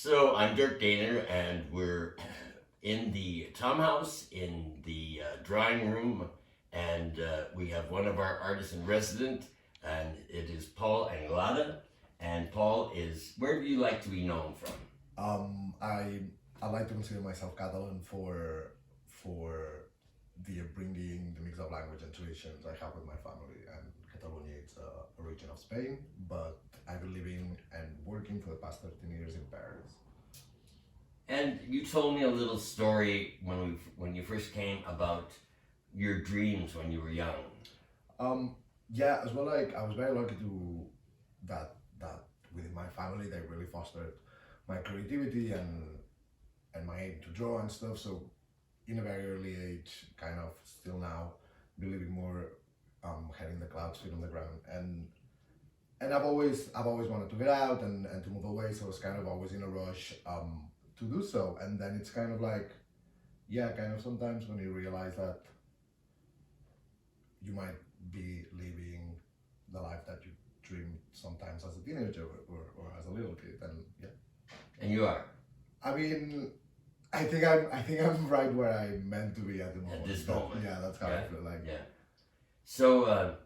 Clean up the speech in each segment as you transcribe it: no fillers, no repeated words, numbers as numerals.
So I'm Durk Dehner, and we're in the Tom House in the drawing room, and we have one of our artists in resident, and it is Pol Anglada. And Paul is, where do you like to be known from? I like to consider myself Catalan for the bringing the mix of language and traditions I have with my family. And Catalonia is a region of Spain, but I've been living and working for the past 13 years in Paris. And you told me a little story when you first came about your dreams when you were young. Yeah, as well, like I was very lucky to that within my family they really fostered my creativity and my aim to draw and stuff. So in a very early age, kind of still now, believing more, head in the clouds, feet on the ground, and I've always wanted to get out and to move away. So I was kind of always in a rush to do so. And then it's kind of like, yeah, kind of sometimes when you realize that you might be living the life that you dreamed sometimes as a teenager or as a little kid, and yeah. And you are. I mean, I think I'm right where I'm meant to be at the moment. At this moment. Yeah, that's how I feel like. Yeah. So,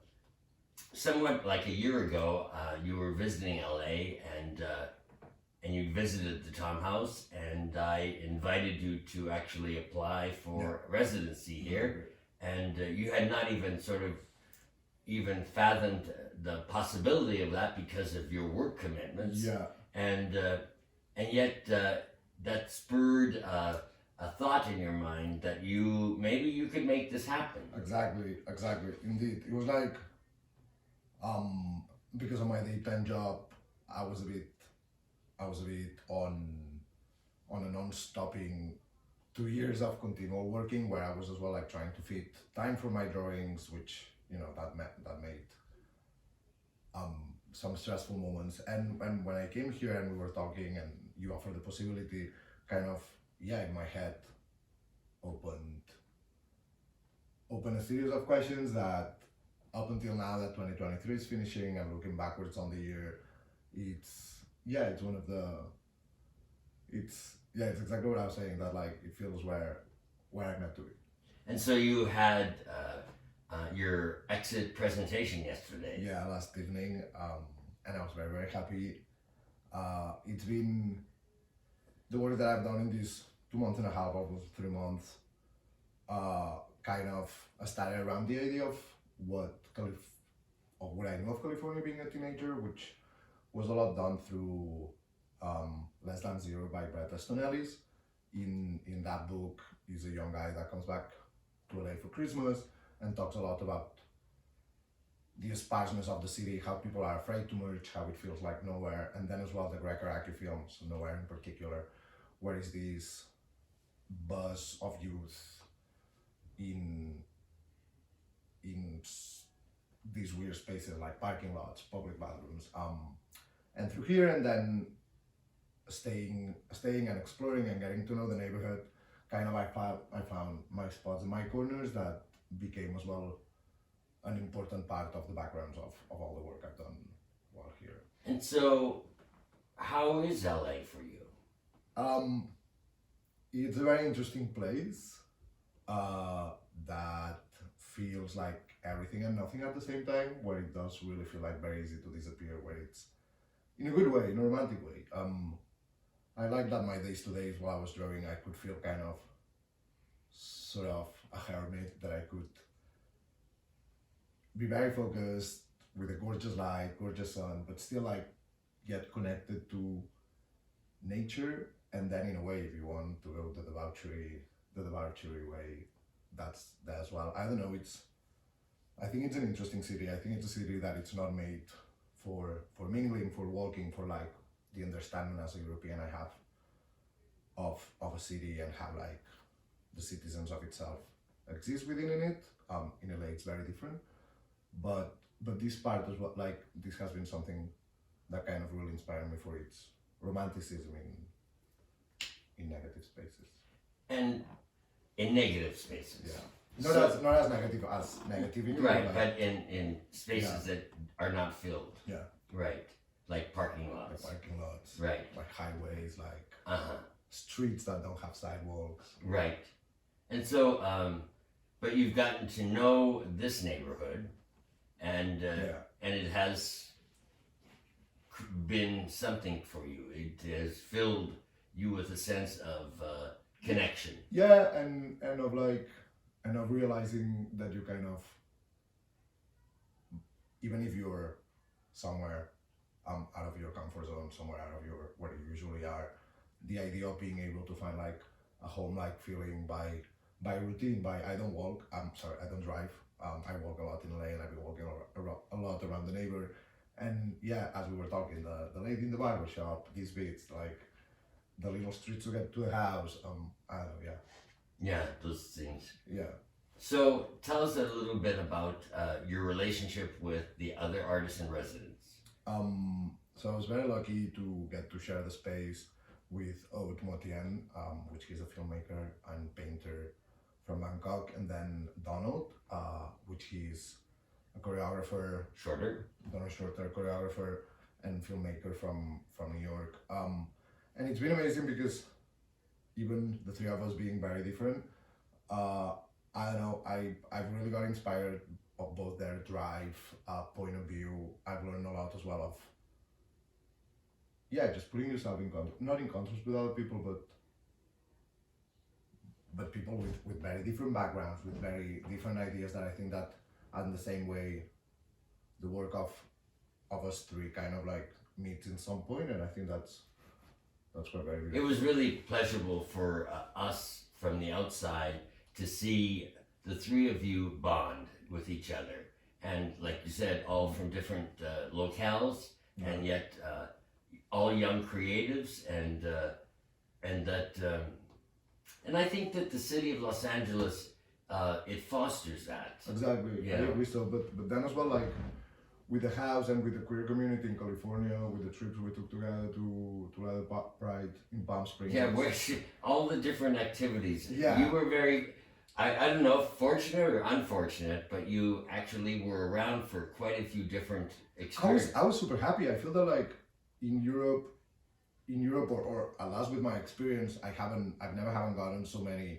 somewhat like a year ago, you were visiting LA, and you visited the Tom House, and I invited you to actually apply for residency here, and you had not even fathomed the possibility of that because of your work commitments. Yeah. And yet that spurred a thought in your mind that maybe you could make this happen. Exactly. Indeed, it was like, because of my daytime job, I was a bit on a non-stopping 2 years of continual working, where I was as well like trying to fit time for my drawings, which that made some stressful moments. And when I came here and we were talking and you offered the possibility, kind of, yeah, in my head opened a series of questions that up until now that 2023 is finishing and looking backwards on the year, it's exactly what I was saying, that like it feels where I'm meant to be. And so you had your exit presentation yesterday. Yeah, last evening, and I was very, very happy. It's been the work that I've done in these 2 months and a half, almost 3 months. Kind of started around the idea of what I knew of California being a teenager, which was a lot done through Less Than Zero by Bret Easton Ellis. In that book, he's a young guy that comes back to LA for Christmas and talks a lot about the sparseness of the city, how people are afraid to merge, how it feels like nowhere, and then as well the Greg Araki films, Nowhere in particular, where is this buzz of youth in these weird spaces like parking lots, public bathrooms, and through here, and then staying and exploring and getting to know the neighborhood. Kind of, I found my spots and my corners that became as well an important part of the backgrounds of all the work I've done while here. And so, how is LA for you? It's a very interesting place that feels like everything and nothing at the same time, where it does really feel like very easy to disappear, where it's in a good way, in a romantic way. I like that my days to days while I was drawing, I could feel kind of sort of a hermit, that I could be very focused with a gorgeous light, gorgeous sun, but still like get connected to nature. And then in a way, if you want to go the debauchery way, that's that as well. I don't know, I think it's an interesting city. I think it's a city that it's not made for mingling, for walking, for like the understanding as a European I have of a city and how like the citizens of itself exist within it. In LA it's very different. But this part is what, like, this has been something that kind of really inspired me for its romanticism in negative spaces. And in negative spaces. Yeah. Not as negative as negativity. Right, but in spaces that are not filled. Yeah. Right. Like parking like lots. parking lots, Right. like highways, like Uh-huh. streets that don't have sidewalks. Right. And so, but you've gotten to know this neighborhood, and and it has been something for you. It has filled you with a sense of connection. Yeah, and of realizing that you kind of, even if you're somewhere out of your comfort zone, somewhere out of your where you usually are, the idea of being able to find like a home-like feeling by routine. By I don't walk. I'm sorry, I don't drive. I walk a lot in LA, and I've been walking a lot around the neighborhood. And yeah, as we were talking, the lady in the barber shop, these bits, like the little streets to get to the house. I don't know. Yeah, Yeah, those things. yeah. So tell us a little bit about your relationship with the other artists in residence. So I was very lucky to get to share the space with Aude Motien, which is a filmmaker and painter from Bangkok, and then Donald, which is a choreographer, Shorter? Donald Shorter, choreographer and filmmaker from New York. And it's been amazing because even the three of us being very different, I don't know, I've really got inspired of both their drive, point of view. I've learned a lot as well of, yeah, just putting yourself in contrast, not in contrast with other people, but people with very different backgrounds, with very different ideas, that I think that in the same way, the work of us three kind of like meets in some point, and I think that's quite very beautiful. It was really pleasurable for us from the outside to see the three of you bond with each other. And like you said, all from different locales, and yet all young creatives, and I think that the city of Los Angeles, it fosters that. Exactly, Yeah. I agree. So, but then as well, like with the house and with the queer community in California, with the trips we took together to Leather Pride in Palm Springs. Yeah, where all the different activities. Yeah. You were very, I don't know, fortunate or unfortunate, but you actually were around for quite a few different experiences. I was super happy. I feel that like in Europe, or at least with my experience, I've never gotten so many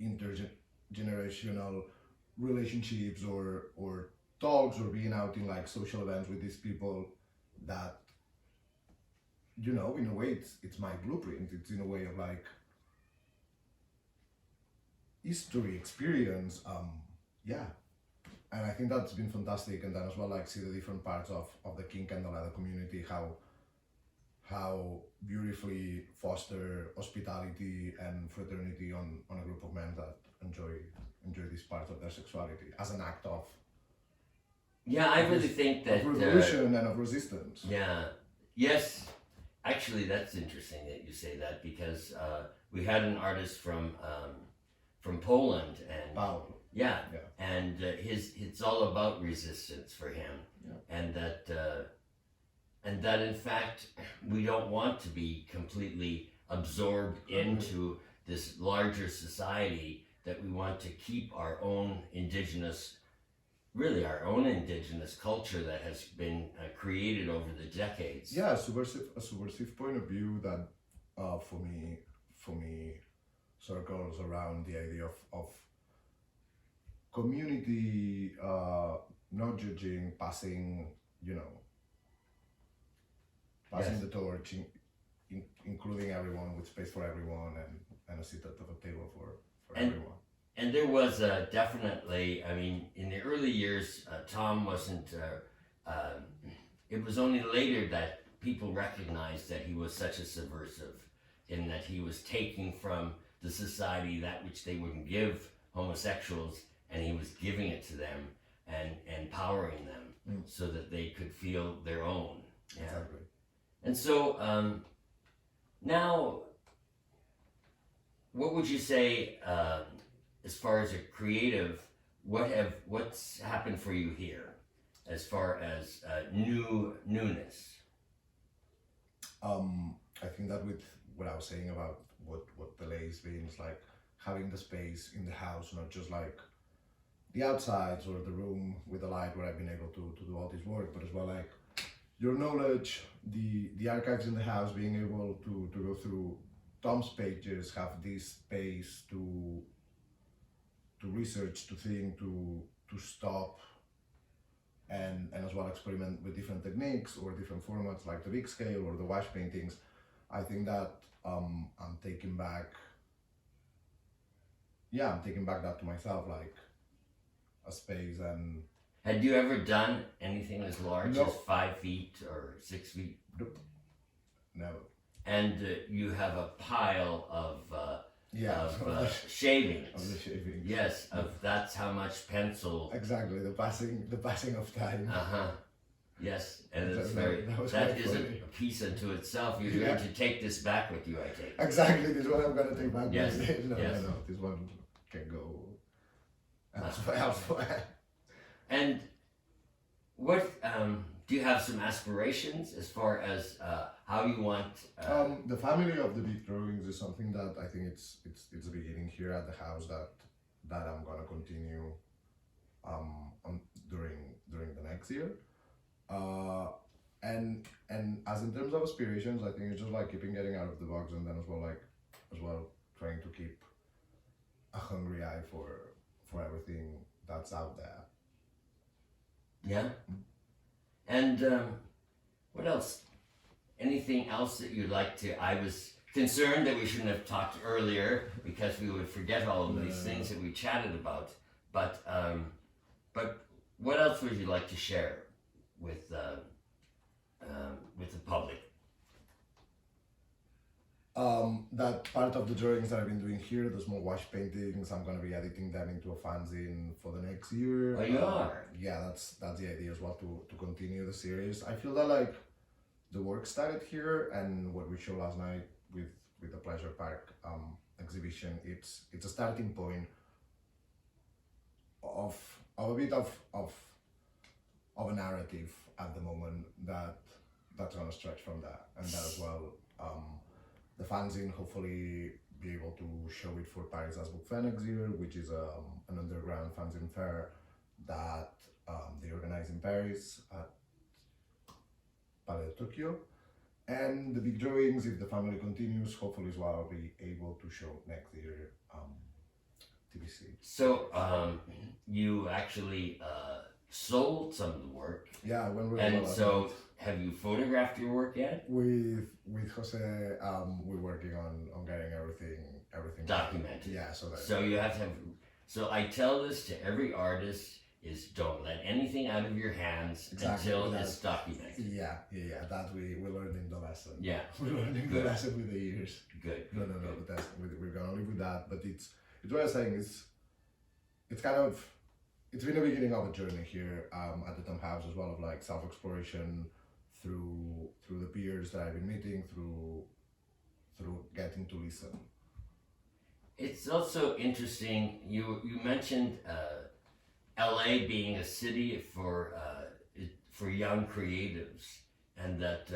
intergenerational relationships or talks, or being out in like social events with these people that, you know, in a way it's my blueprint. It's in a way of like history, experience, yeah. And I think that's been fantastic. And then as well, like see the different parts of the kink and the leather community, how beautifully foster hospitality and fraternity on a group of men that enjoy this part of their sexuality as an act of, Yeah, I really think that. of revolution and of resistance. Yeah. Yes. Actually, that's interesting that you say that, because we had an artist from Poland, and Paul. yeah, Yeah. and it's all about resistance for him, Yeah. and that in fact we don't want to be completely absorbed into this larger society, that we want to keep our own indigenous culture that has been created over the decades. Yeah, a subversive point of view that for me circles around the idea of community, not judging, passing, passing Yes. the torch, including everyone, with space for everyone, and a seat at the table for And- everyone. And there was definitely, I mean, in the early years, Tom wasn't, it was only later that people recognized that he was such a subversive, in that he was taking from the society that which they wouldn't give homosexuals, and he was giving it to them and empowering them so that they could feel their own. Yeah. Exactly. And so now, what would you say, as far as a creative, what's happened for you here, as far as newness? I think that with what I was saying about what the lace means, like having the space in the house, not just like the outsides or the room with the light where I've been able to do all this work, but as well like your knowledge, the archives in the house, being able to go through Tom's pages, have this space to research, to think, to stop, and as well experiment with different techniques or different formats like the big scale or the wash paintings. I think that I'm taking back, I'm taking back that to myself, like a space. And Had you ever done anything as large No. as 5 feet or 6 feet? never. And you have a pile of Of shavings. the shaving. Yes, that's how much pencil. Exactly, the passing of time. Yes, and That- it's that- very. that was That quite is funny. a piece unto itself. You're Yeah. going to take this back with you, I take. Exactly, this one I'm gonna take back. Yes, with me. No, yes. no, this one can go elsewhere. And what do you have some aspirations as far as how you want? The family of the big drawings is something that I think it's a beginning here at the house that I'm gonna continue during the next year. And as in terms of aspirations, I think it's just like keeping getting out of the box, and then as well trying to keep a hungry eye for everything that's out there. Yeah. And what else? Anything else that you'd like to? I was concerned that we shouldn't have talked earlier because we would forget all of these things that we chatted about. But what else would you like to share with the public? That part of the drawings that I've been doing here, the small wash paintings, I'm gonna be editing them into a fanzine for the next year. Oh, you are? Yeah, that's the idea as well, to continue the series. I feel that like the work started here, and what we showed last night with the Pleasure Park exhibition, it's a starting point of a bit of a narrative at the moment that's gonna stretch from that, and that as well. The fanzine, hopefully be able to show it for Paris as Book Fair next year, which is an underground fanzine fair that they organize in Paris at Palais de Tokyo. And the big drawings, if the family continues, hopefully as well I'll be able to show next year TBC. So you actually sold some of the work, Yeah, when we're and so have you photographed your work yet? with Jose, we're working on getting everything Documented. Yeah, so that So you have to have. So I tell this to every artist: is don't let anything out of your hands Exactly, until that- it's documented. Yeah, that we learned in the lesson. Yeah, We're learning the Good. lesson with the years. good. No, but that's we're gonna live with that. But it's what I'm saying is, it's been a beginning of a journey here at the Tom House as well, of like self-exploration through the peers that I've been meeting, through getting to listen. It's also interesting. You mentioned L.A. being a city for young creatives, and that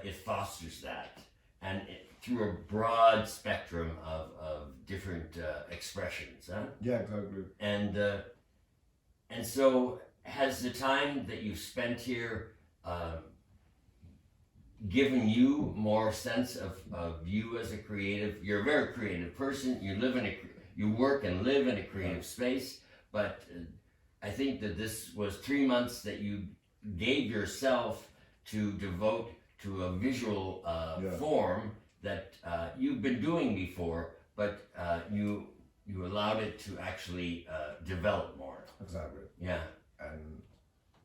it fosters that, and through a broad spectrum of different expressions. Huh? Yeah, exactly. And so has the time that you've spent here given you more sense of you as a creative? You're a very creative person. You work and live in a creative space, but I think that this was 3 months that you gave yourself to devote to a visual form that you've been doing before, but you allowed it to actually develop more. Exactly. Yeah.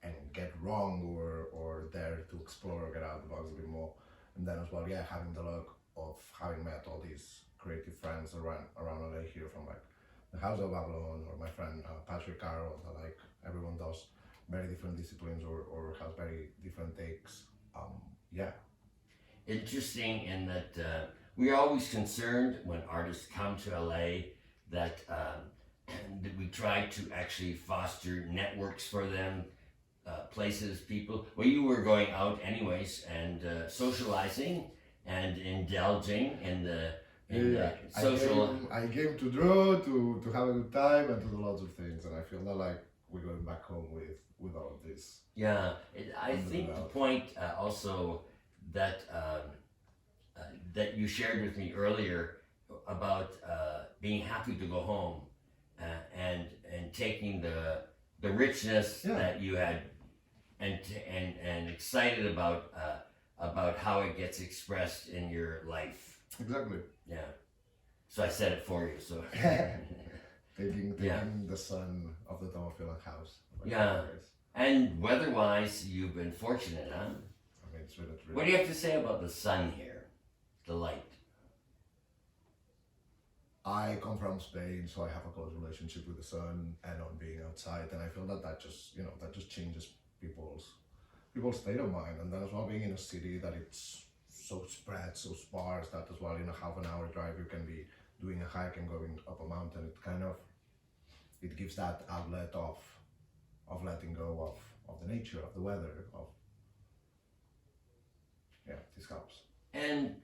And get wrong or dare to explore or get out of the box a bit more. And then as well, having the luck of having met all these creative friends around LA here, from like the House of Babylon, or my friend Patrick Carroll, that like everyone does very different disciplines or has very different takes. Interesting in that we are always concerned when artists come to LA that we try to actually foster networks for them, places, people. Well, you were going out anyways and socializing and indulging in the social. I came to draw, to have a good time, and to do lots of things. And I feel that like we're going back home with all of this. Yeah, I Under the think the belt. point also that that you shared with me earlier about being happy to go home and taking the richness Yeah. that you had and excited about how it gets expressed in your life. Exactly. Yeah. So I said it for you. So Taking Yeah. the sun of the Thomasville house. Yeah. And weather-wise, you've been fortunate, huh? I mean, it's really, What do you have to say about the sun here, the light? I come from Spain, so I have a close relationship with the sun and on being outside, and I feel that just that just changes people's state of mind, and then as well being in a city that it's so spread, so sparse that as well in a half an hour drive you can be doing a hike and going up a mountain. It gives that outlet of letting go of the nature, of the weather, of this helps. And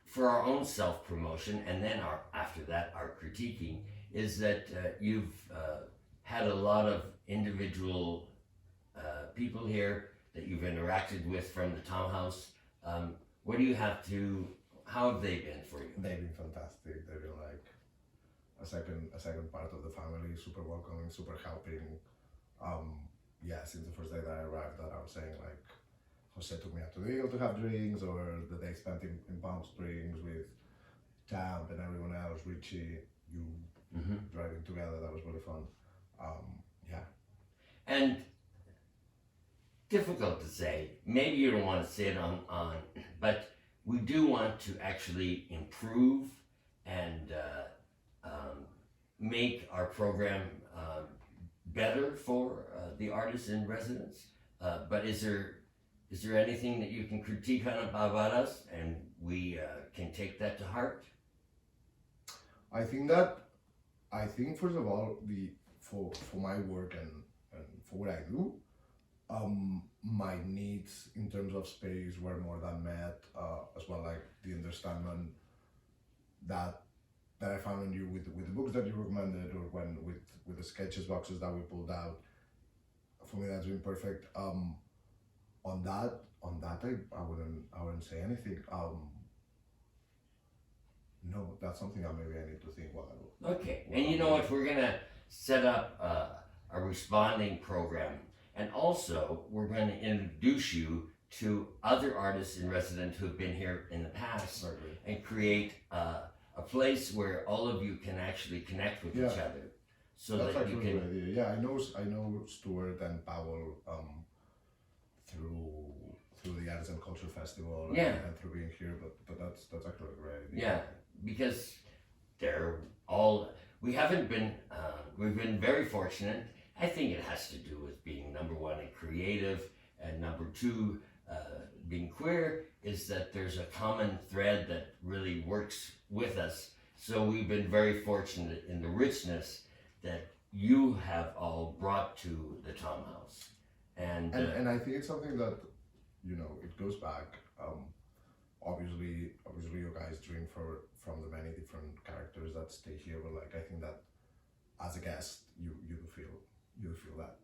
for our own self-promotion, and then after that our critiquing, is that you've had a lot of individual people here that you've interacted with from the townhouse. What do you have to? How have they been for you? They've been fantastic. They've been like a second part of the family, super welcoming, super helping. Since the first day that I arrived, that I was saying like, Jose took me out to the Eagle to have drinks, or the day spent in Palm Springs with Tamp and everyone else, Richie, you driving together, that was really fun. And difficult to say. Maybe you don't want to say it on, but we do want to actually improve and make our program better for the artists in residence. But is there anything that you can critique on about us, and we can take that to heart? I think first of all, for my work and for what I do, my needs in terms of space were more than met, as well like the understanding that I found in you with the books that you recommended, or when with the sketches boxes that we pulled out. For me, that's been perfect. On that, I wouldn't say anything. No, that's something that maybe I need to think about. Okay, and you know what? We're gonna set up a responding program, and also we're going to introduce you to other artists in residence who've been here in the past, and create a place where all of you can actually connect with each other, so that's that you actually can. a good idea. Yeah, I know Stuart and Powell through the Arts and Culture Festival, and through being here, but that's actually a great idea. Yeah, because they're all. We haven't been. We've been very fortunate. I think it has to do with being number one and creative, and number two, being queer, is that there's a common thread that really works with us. So we've been very fortunate in the richness that you have all brought to the townhouse. And I think it's something that, it goes back. Obviously you guys drink from the many different characters that stay here, but like I think that as a guest, you feel that.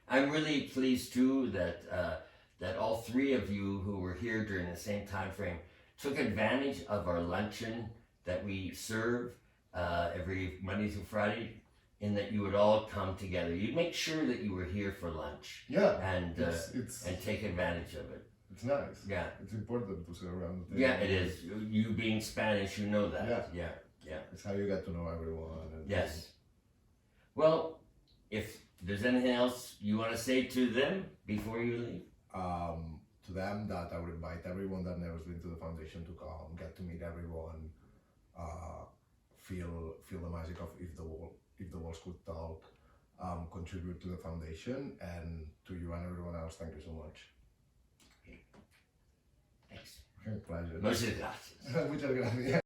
I'm really pleased too that all three of you who were here during the same time frame took advantage of our luncheon that we serve every Monday through Friday, in that you would all come together. You'd make sure that you were here for lunch. Yeah. And it's and take advantage of it. It's nice. Yeah. It's important to sit around the table. Yeah, it is. You being Spanish, you know that. Yeah. It's how you get to know everyone. And Yes. Well, if there's anything else you want to say to them before you leave? To them, that I would invite everyone that never's been to the foundation to come, get to meet everyone, feel the magic of if the walls could talk, contribute to the foundation, and to you and everyone else, thank you so much. Thanks. Pleasure. Muchas gracias. Muchas gracias.